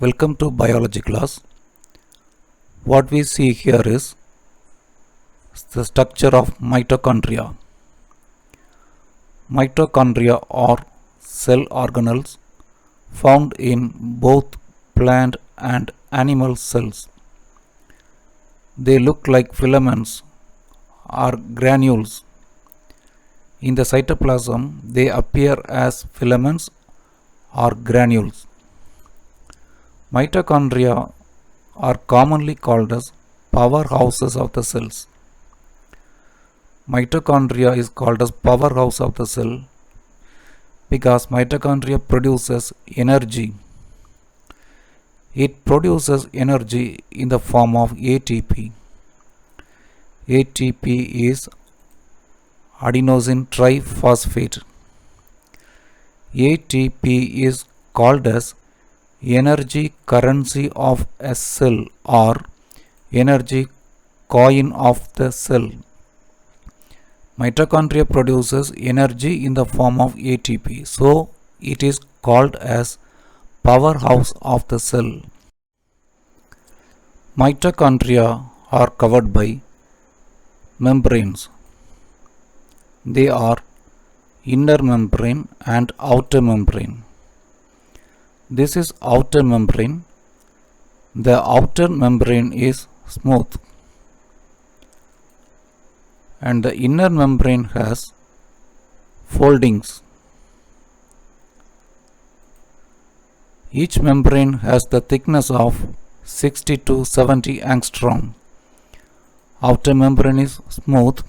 Welcome to biology class. What we see here is the structure of mitochondria. Mitochondria are cell organelles found in both plant and animal cells. They look like filaments or granules. In the cytoplasm, they appear as filaments or granules. Mitochondria are commonly called as powerhouses of the cells. Mitochondria is called as powerhouse of the cell because mitochondria produces energy. It produces energy in the form of ATP. ATP is adenosine triphosphate. ATP is called as energy currency of a cell or energy coin of the cell. Mitochondria produces energy in the form of ATP, so it is called as powerhouse of the cell. Mitochondria are covered by membranes. They are inner membrane and outer membrane. This is outer membrane. The outer membrane is smooth and the inner membrane has foldings. Each membrane has the thickness of 60 to 70 angstrom. Outer membrane is smooth.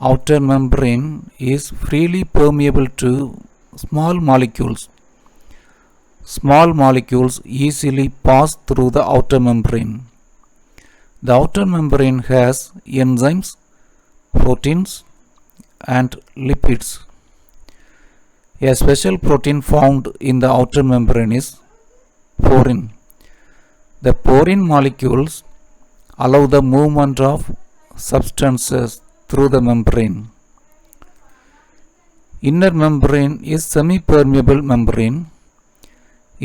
Outer membrane is freely permeable to small molecules. Small molecules easily pass through the outer membrane. The outer membrane has enzymes, proteins, and lipids. A special protein found in the outer membrane is porin. The porin molecules allow the movement of substances through the membrane. Inner membrane is semi-permeable membrane.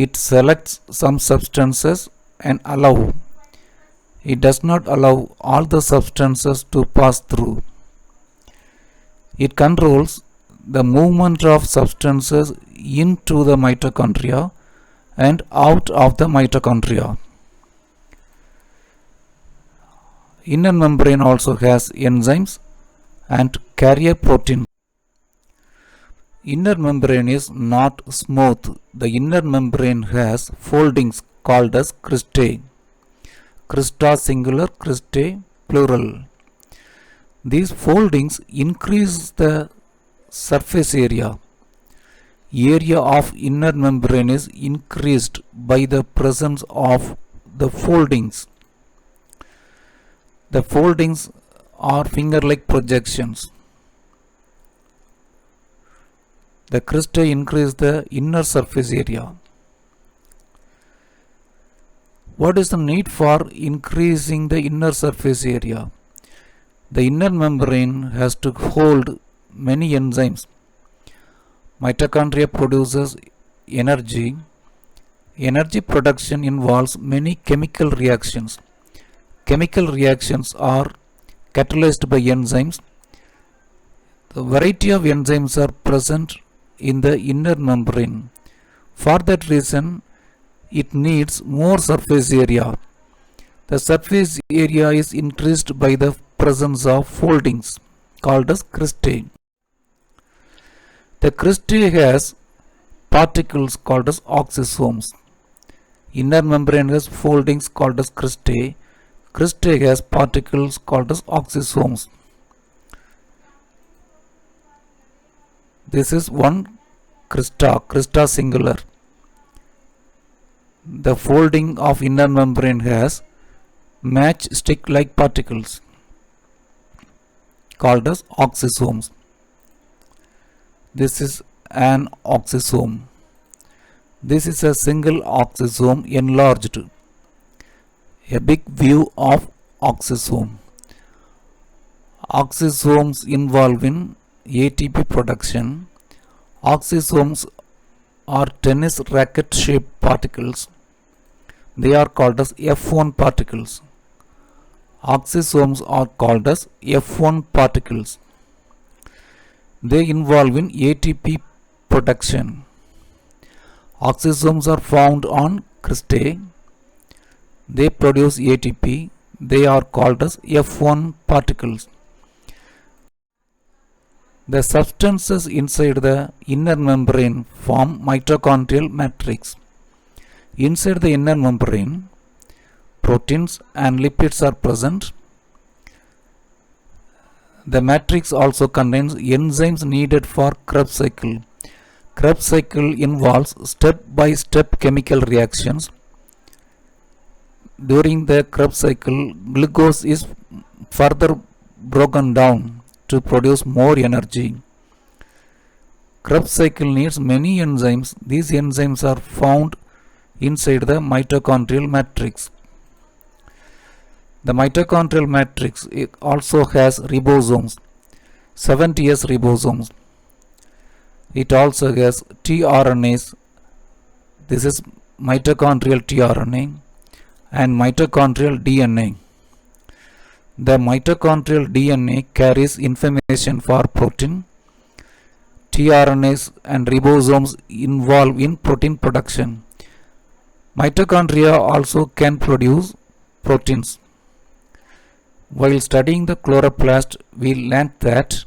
It selects some substances and allow. It does not allow all the substances to pass through. It controls the movement of substances into the mitochondria and out of the mitochondria. Inner membrane also has enzymes and carrier protein. Inner membrane is not smooth. The inner membrane has foldings called as cristae. Crista singular, cristae plural. These foldings increase the surface area. Area of inner membrane is increased by the presence of the foldings. The foldings are finger-like projections. The cristae increase the inner surface area. What is the need for increasing the inner surface area? The inner membrane has to hold many enzymes. Mitochondria produces energy. Energy production involves many chemical reactions. Chemical reactions are catalyzed by enzymes. The variety of enzymes are present in the inner membrane. For that reason, it needs more surface area. The surface area is increased by the presence of foldings called as cristae. The cristae has particles called as oxysomes. Inner membrane has foldings called as cristae. Cristae has particles called as oxysomes. This is one crista singular. The folding of inner membrane has matchstick-like particles called as oxysomes. This is an oxysome. This is a single oxysome enlarged. A big view of oxysome. Oxysomes involve in ATP production. Oxysomes are tennis racket shaped particles They are called as F1 particles. Oxysomes are called as F1 particles. They involve in ATP production. Oxysomes are found on cristae. They produce ATP. They are called as F1 particles. The substances inside the inner membrane form mitochondrial matrix. Inside the inner membrane, proteins and lipids are present. The matrix also contains enzymes needed for Krebs cycle. Krebs cycle involves step-by-step chemical reactions. During the Krebs cycle, glucose is further broken down to produce more energy. Krebs cycle needs many enzymes. These enzymes are found inside the mitochondrial matrix. The mitochondrial matrix also has ribosomes, 70S ribosomes. It also has tRNAs. This is mitochondrial tRNA and mitochondrial DNA. The mitochondrial DNA carries information for protein. tRNAs and ribosomes involved in protein production. Mitochondria also can produce proteins. While studying the chloroplast, we learned that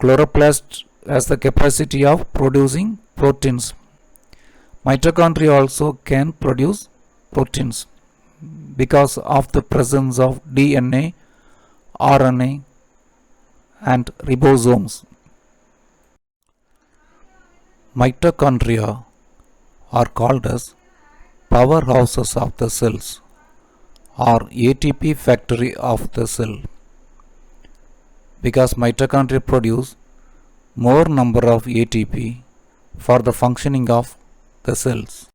chloroplast has the capacity of producing proteins. Mitochondria also can produce proteins because of the presence of DNA, RNA, and ribosomes. Mitochondria are called as powerhouses of the cells or ATP factory of the cell because mitochondria produce more number of ATP for the functioning of the cells.